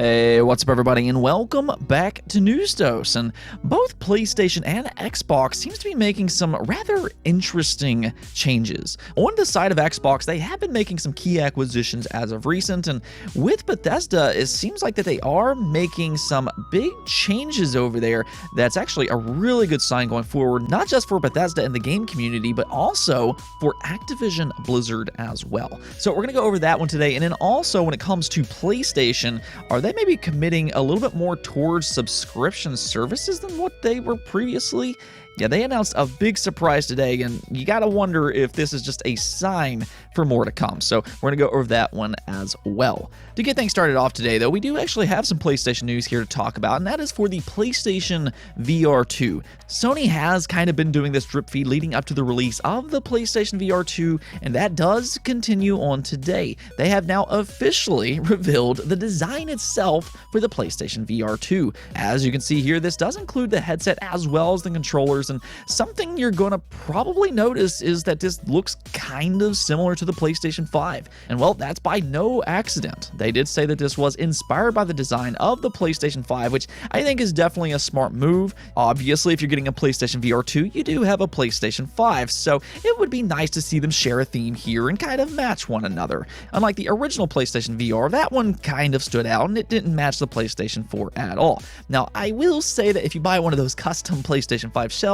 Hey, what's up everybody, and welcome back to News Dose. And both PlayStation and Xbox seems to be making some rather interesting changes. On the side of Xbox, they have been making some key acquisitions as of recent, and with Bethesda, it seems like that they are making some big changes over there. That's actually a really good sign going forward, not just for Bethesda and the game community, but also for Activision Blizzard as well. So we're going to go over that one today, and then also when it comes to PlayStation, are they maybe committing a little bit more towards subscription services than what they were previously? Yeah, they announced a big surprise today, and you gotta wonder if this is just a sign for more to come. So we're gonna go over that one as well. To get things started off today, though, we do actually have some PlayStation news here to talk about, and that is for the PlayStation VR 2. Sony has kind of been doing this drip feed leading up to the release of the PlayStation VR 2, and that does continue on today. They have now officially revealed the design itself for the PlayStation VR 2. As you can see here, this does include the headset as well as the controllers, and something you're going to probably notice is that this looks kind of similar to the PlayStation 5. And well, that's by no accident. They did say that this was inspired by the design of the PlayStation 5, which I think is definitely a smart move. Obviously, if you're getting a PlayStation VR 2, you do have a PlayStation 5, so it would be nice to see them share a theme here and kind of match one another. Unlike the original PlayStation VR, that one kind of stood out and it didn't match the PlayStation 4 at all. Now, I will say that if you buy one of those custom PlayStation 5 shells,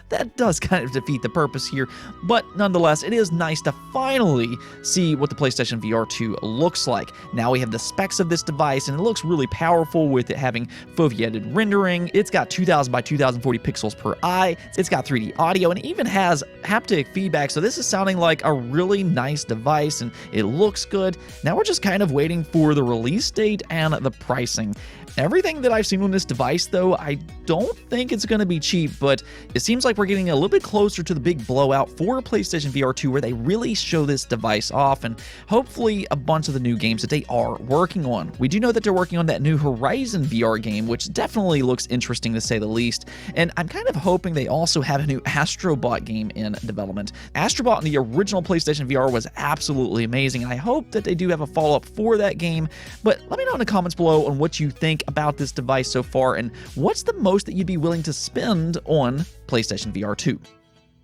that does kind of defeat the purpose here, but nonetheless, it is nice to finally see what the PlayStation VR 2 looks like. Now we have the specs of this device, and it looks really powerful with it having foveated rendering. It's got 2000 by 2040 pixels per eye. It's got 3D audio, and it even has haptic feedback, so this is sounding like a really nice device, and it looks good. Now we're just kind of waiting for the release date and the pricing. Everything that I've seen on this device, though, I don't think it's going to be cheap, but it seems like we're getting a little bit closer to the big blowout for PlayStation VR 2, where they really show this device off, and hopefully a bunch of the new games that they are working on. We do know that they're working on that new Horizon VR game, which definitely looks interesting to say the least, and I'm kind of hoping they also have a new Astrobot game in development. Astrobot in the original PlayStation VR was absolutely amazing, and I hope that they do have a follow-up for that game, but let me know in the comments below on what you think about this device so far, and what's the most that you'd be willing to spend on PlayStation VR 2.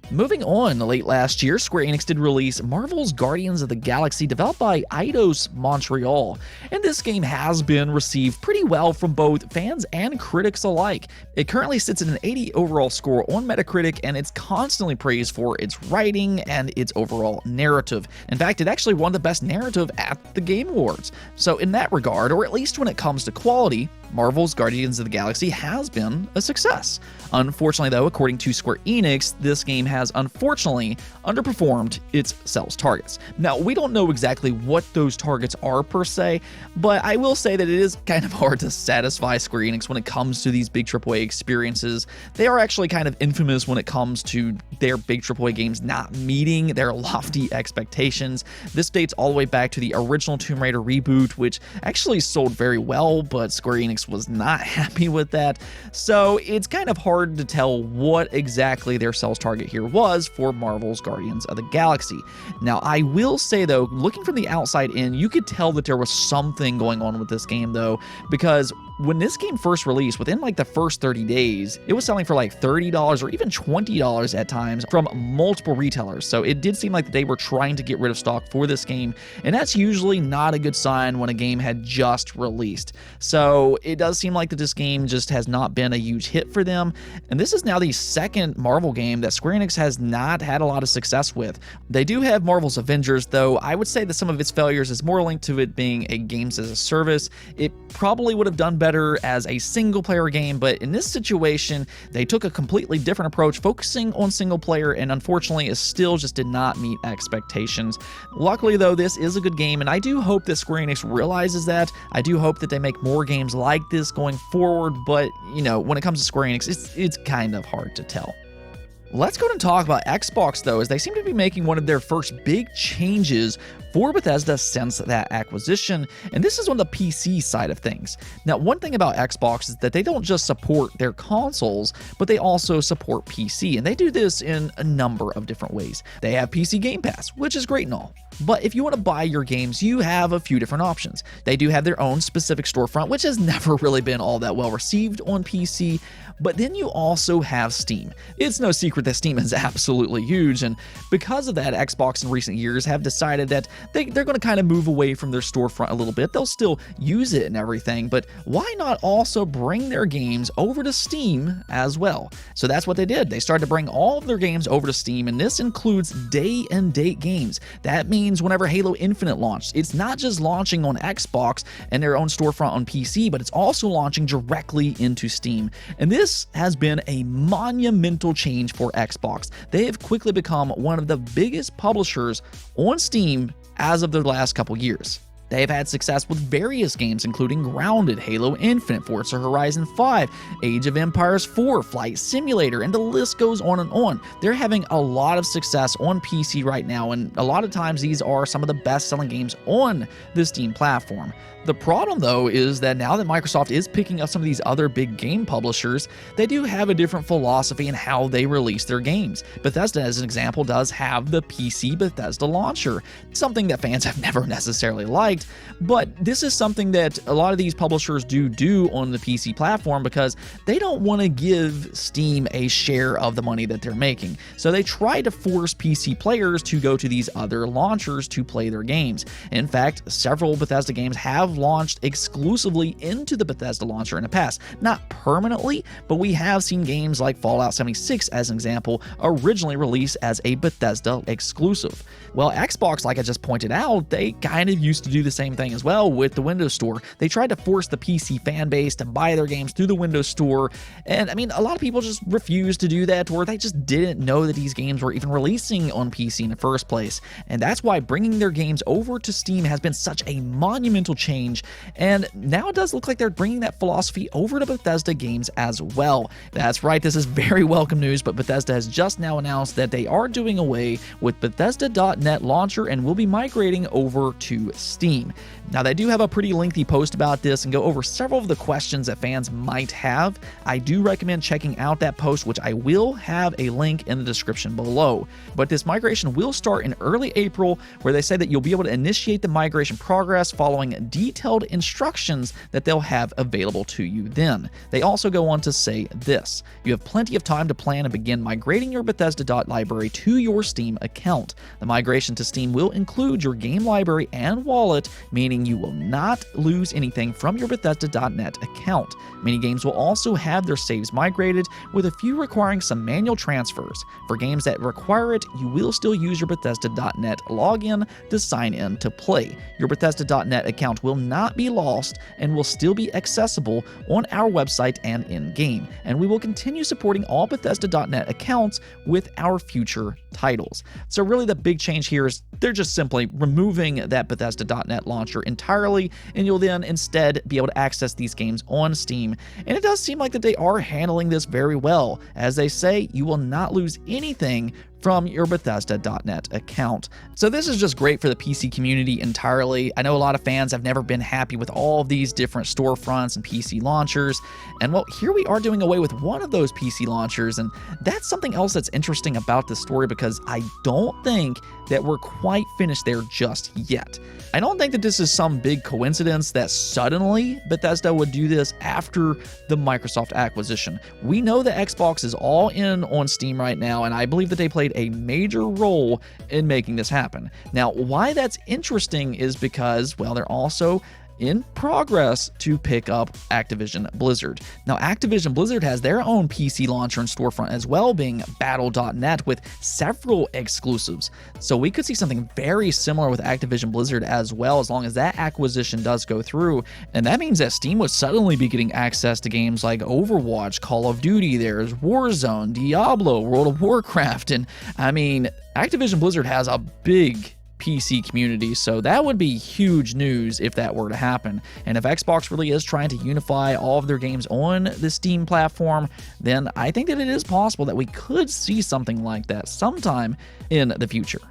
Moving on, late last year, Square Enix did release Marvel's Guardians of the Galaxy, developed by Eidos Montreal, and this game has been received pretty well from both fans and critics alike. It currently sits at an 80 overall score on Metacritic, and it's constantly praised for its writing and its overall narrative. In fact, it actually won the best narrative at the Game Awards. So in that regard, or at least when it comes to quality, Marvel's Guardians of the Galaxy has been a success. Unfortunately, though, according to Square Enix, this game has unfortunately underperformed its sales targets. Now, we don't know exactly what those targets are per se, but I will say that it is kind of hard to satisfy Square Enix when it comes to these big AAA experiences. They are actually kind of infamous when it comes to their big AAA games not meeting their lofty expectations. This dates all the way back to the original Tomb Raider reboot, which actually sold very well, but Square Enix was not happy with that. So it's kind of hard to tell what exactly their sales target here was for Marvel's Guardians of the Galaxy. Now, I will say though, looking from the outside in, you could tell that there was something going on with this game though, because when this game first released, within like the first 30 days, it was selling for like $30 or even $20 at times from multiple retailers. So it did seem like they were trying to get rid of stock for this game, and that's usually not a good sign when a game had just released. So it does seem like that this game just has not been a huge hit for them, and this is now the second Marvel game that Square Enix has not had a lot of success with. They do have Marvel's Avengers, though I would say that some of its failures is more linked to it being a games as a service. It probably would have done better as a single player game, but in this situation, they took a completely different approach, focusing on single player, and unfortunately, it still just did not meet expectations. Luckily, though, this is a good game, and I do hope that Square Enix realizes that. I do hope that they make more games like this going forward, but, you know, when it comes to Square Enix, it's kind of hard to tell. Let's go ahead and talk about Xbox, though, as they seem to be making one of their first big changes for Bethesda since that acquisition, and this is on the PC side of things. Now, one thing about Xbox is that they don't just support their consoles, but they also support PC, and they do this in a number of different ways. They have PC Game Pass, which is great and all, But if you want to buy your games, you have a few different options. They do have their own specific storefront, which has never really been all that well received on PC, but then you also have Steam. It's no secret that Steam is absolutely huge, and because of that, Xbox in recent years have decided that they're going to kind of move away from their storefront a little bit. They'll still use it and everything, but why not also bring their games over to Steam as well? So that's what they did. They started to bring all of their games over to Steam, and this includes day-and-date games. That means whenever Halo Infinite launched, it's not just launching on Xbox and their own storefront on PC, but it's also launching directly into Steam. And this has been a monumental change for Xbox. They have quickly become one of the biggest publishers on Steam as of the last couple years. They have had success with various games including Grounded, Halo Infinite, Forza Horizon 5, Age of Empires 4, Flight Simulator, and the list goes on and on. They're having a lot of success on PC right now, and a lot of times these are some of the best-selling games on the Steam platform. The problem, though, is that now that Microsoft is picking up some of these other big game publishers, they do have a different philosophy in how they release their games. Bethesda, as an example, does have the PC Bethesda launcher, something that fans have never necessarily liked, but this is something that a lot of these publishers do on the PC platform because they don't want to give Steam a share of the money that they're making. So they try to force PC players to go to these other launchers to play their games. In fact, several Bethesda games have launched exclusively into the Bethesda launcher in the past. Not permanently, but we have seen games like Fallout 76, as an example, originally released as a Bethesda exclusive. Well, Xbox, like I just pointed out, they kind of used to do the same thing as well with the Windows Store. They tried to force the PC fan base to buy their games through the Windows Store, and I mean, a lot of people just refused to do that, or they just didn't know that these games were even releasing on PC in the first place. And that's why bringing their games over to Steam has been such a monumental change, and now it does look like they're bringing that philosophy over to Bethesda games as well. That's right, this is very welcome news, but Bethesda has just now announced that they are doing away with Bethesda.net launcher and will be migrating over to Steam. Now, they do have a pretty lengthy post about this and go over several of the questions that fans might have. I do recommend checking out that post, which I will have a link in the description below. But this migration will start in early April, where they say that you'll be able to initiate the migration progress following detailed instructions that they'll have available to you then. They also go on to say this: you have plenty of time to plan and begin migrating your Bethesda.library to your Steam account. The migration to Steam will include your game library and wallet, meaning you will not lose anything from your Bethesda.net account. Many games will also have their saves migrated, with a few requiring some manual transfers. For games that require it, you will still use your Bethesda.net login to sign in to play. Your Bethesda.net account will not be lost and will still be accessible on our website and in-game, and we will continue supporting all Bethesda.net accounts with our future titles. So really the big change here is they're just simply removing that Bethesda.net launcher entirely, and you'll then instead be able to access these games on Steam. And it does seem like that they are handling this very well. As they say, you will not lose anything from your Bethesda.net account. So this is just great for the PC community entirely. I know a lot of fans have never been happy with all of these different storefronts and PC launchers, and well, here we are doing away with one of those PC launchers, and that's something else that's interesting about this story, because I don't think that we're quite finished there just yet. I don't think that this is some big coincidence that suddenly Bethesda would do this after the Microsoft acquisition. We know that Xbox is all in on Steam right now, and I believe that they played a major role in making this happen. Now, why that's interesting is because, well, they're also in progress to pick up Activision Blizzard. Now, Activision Blizzard has their own PC launcher and storefront as well, being Battle.net, with several exclusives. So we could see something very similar with Activision Blizzard as well, as long as that acquisition does go through. And that means that Steam would suddenly be getting access to games like Overwatch, Call of Duty, there's Warzone, Diablo, World of Warcraft, and I mean, Activision Blizzard has a big PC community, so that would be huge news if that were to happen. And if Xbox really is trying to unify all of their games on the Steam platform, then I think that it is possible that we could see something like that sometime in the future.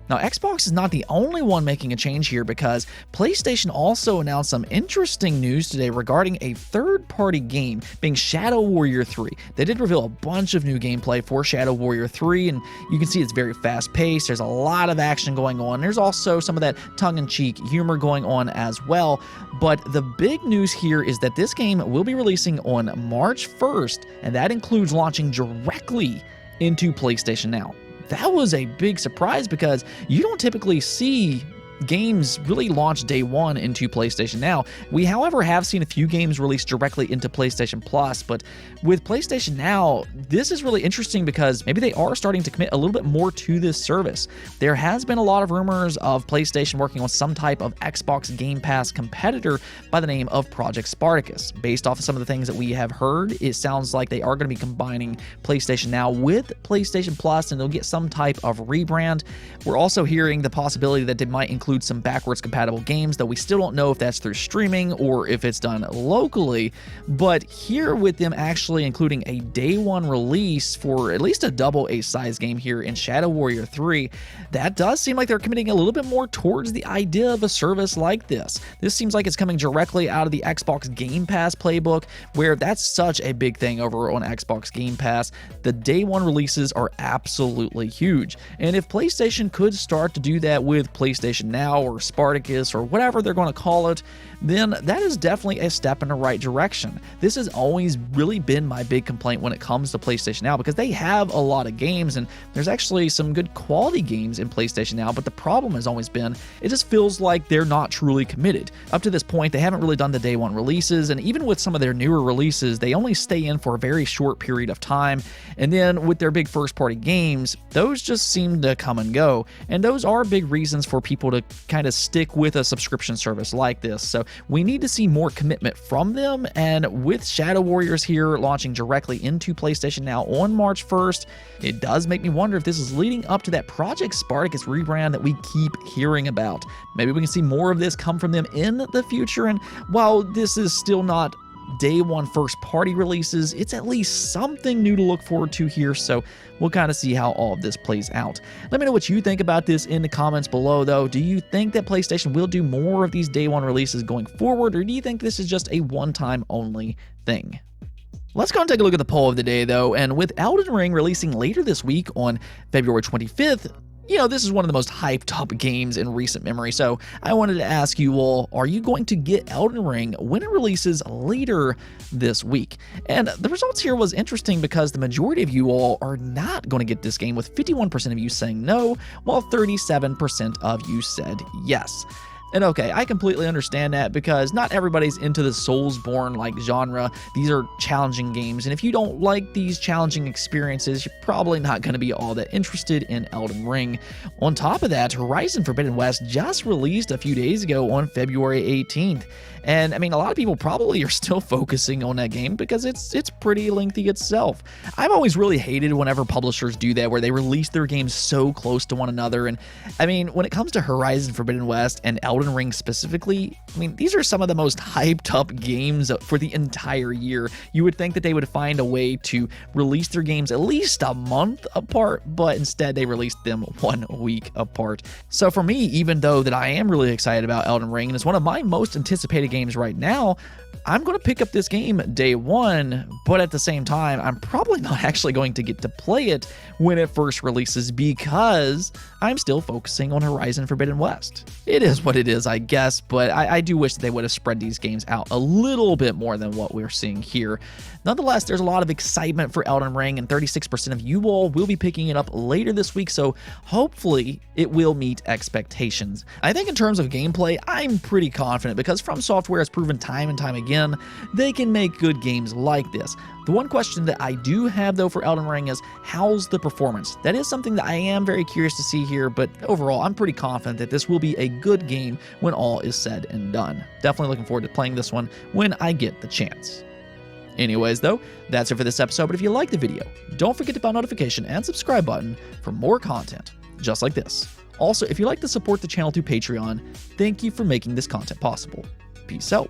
Now, Xbox is not the only one making a change here, because PlayStation also announced some interesting news today regarding a third-party game being Shadow Warrior 3. They did reveal a bunch of new gameplay for Shadow Warrior 3, and you can see it's very fast-paced. There's a lot of action going on. There's also some of that tongue-in-cheek humor going on as well. But the big news here is that this game will be releasing on March 1st, and that includes launching directly into PlayStation Now. That was a big surprise, because you don't typically see games really launch day one into PlayStation Now. We, however, have seen a few games released directly into PlayStation Plus, but with PlayStation Now, this is really interesting because maybe they are starting to commit a little bit more to this service. There has been a lot of rumors of PlayStation working on some type of Xbox Game Pass competitor by the name of Project Spartacus. Based off of some of the things that we have heard, it sounds like they are going to be combining PlayStation Now with PlayStation Plus, and they'll get some type of rebrand. We're also hearing the possibility that they might include some backwards compatible games, though we still don't know if that's through streaming or if it's done locally. But here, with them actually including a day one release for at least a double A size game here in Shadow Warrior 3, that does seem like they're committing a little bit more towards the idea of a service like this. This seems like it's coming directly out of the Xbox Game Pass playbook, where that's such a big thing over on Xbox Game Pass. The day one releases are absolutely huge, and if PlayStation could start to do that with PlayStation Now or Spartacus or whatever they're going to call it, then that is definitely a step in the right direction. This has always really been my big complaint when it comes to PlayStation Now, because they have a lot of games, and there's actually some good quality games in PlayStation Now, but the problem has always been it just feels like they're not truly committed. Up to this point, they haven't really done the day one releases, and even with some of their newer releases, they only stay in for a very short period of time, and then with their big first-party games, those just seem to come and go, and those are big reasons for people to kind of stick with a subscription service like this. So we need to see more commitment from them, and with Shadow Warriors here launching directly into PlayStation Now on March 1st, it does make me wonder if this is leading up to that Project Spartacus rebrand that we keep hearing about. Maybe we can see more of this come from them in the future, and while this is still not day one first party releases, it's at least something new to look forward to here, so we'll kind of see how all of this plays out. Let me know what you think about this in the comments below, though. Do you think that PlayStation will do more of these day one releases going forward, or do you think this is just a one-time only thing? Let's go and take a look at the poll of the day, though, and with Elden Ring releasing later this week on February 25th, you know, this is one of the most hyped up games in recent memory, so I wanted to ask you all, are you going to get Elden Ring when it releases later this week? And the results here was interesting because the majority of you all are not going to get this game, with 51% of you saying no, while 37% of you said yes. And okay, I completely understand that, because not everybody's into the Soulsborne-like genre. These are challenging games, and if you don't like these challenging experiences, you're probably not going to be all that interested in Elden Ring. On top of that, Horizon Forbidden West just released a few days ago on February 18th. And I mean, a lot of people probably are still focusing on that game because it's pretty lengthy itself. I've always really hated whenever publishers do that, where they release their games so close to one another. And I mean, when it comes to Horizon Forbidden West and Elden Ring specifically, I mean, these are some of the most hyped up games for the entire year. You would think that they would find a way to release their games at least a month apart, but instead they released them 1 week apart. So for me, even though that I am really excited about Elden Ring, and it's one of my most anticipated games right now, I'm going to pick up this game day one, but at the same time, I'm probably not actually going to get to play it when it first releases, because I'm still focusing on Horizon Forbidden West. It is what it is, I guess, but I do wish that they would have spread these games out a little bit more than what we're seeing here. Nonetheless, there's a lot of excitement for Elden Ring, and 36% of you all will be picking it up later this week, so hopefully it will meet expectations. I think in terms of gameplay, I'm pretty confident, because From Software has proven time and time again they can make good games like this. The one question that I do have, though, for Elden Ring is, how's the performance? That is something that I am very curious to see here, but overall, I'm pretty confident that this will be a good game when all is said and done. Definitely looking forward to playing this one when I get the chance. Anyways, though, that's it for this episode, but if you liked the video, don't forget to bell notification and subscribe button for more content just like this. Also, if you'd like to support the channel through Patreon, thank you for making this content possible. Peace out.